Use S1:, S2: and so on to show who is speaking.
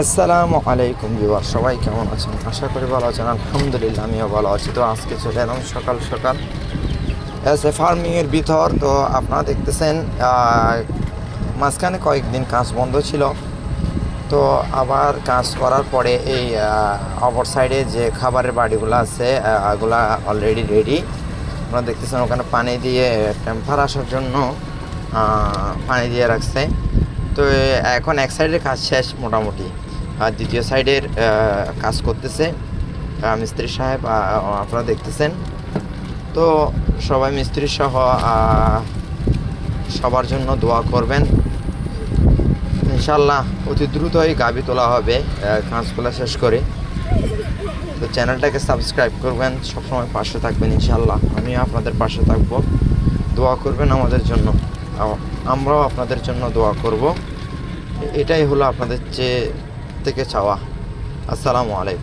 S1: আসসালামু আলাইকুম ভিউয়ার, সবাই কেমন আছেন? আশা করি ভালো আছেন। আলহামদুলিল্লাহ আমিও ভালো আছি। তো আজকে চলে এলাম সকাল সকাল ফার্মিংয়ের ভিতর। তো আপনারা দেখতেছেন মাঝখানে কয়েকদিন কাজ বন্ধ ছিল, তো আবার কাজ করার পরে এই অপর সাইডে যে খাবারের বাড়িগুলো আছে এগুলা অলরেডি রেডি। আপনারা দেখতেছেন ওখানে পানি দিয়ে টেম্পার আসার জন্য পানি দিয়ে রাখছে। তো এখন এক সাইডের কাজ শেষ মোটামুটি, আর দ্বিতীয় সাইডের কাজ করতেছে মিস্ত্রি সাহেব, আপনারা দেখতেছেন। তো সবাই মিস্ত্রি সহ সবার জন্য দোয়া করবেন। ইনশাল্লাহ অতি দ্রুতই গাভি তোলা হবে কাজগুলো শেষ করে। তো চ্যানেলটাকে সাবস্ক্রাইব করবেন, সবসময় পাশে থাকবেন। ইনশাল্লাহ আমিও আপনাদের পাশে থাকবো। দোয়া করবেন আমাদের জন্য, আমরাও আপনাদের জন্য দোয়া করব। এটাই হলো আপনাদের থেকে চাওয়া। আসসালামু আলাইকুম।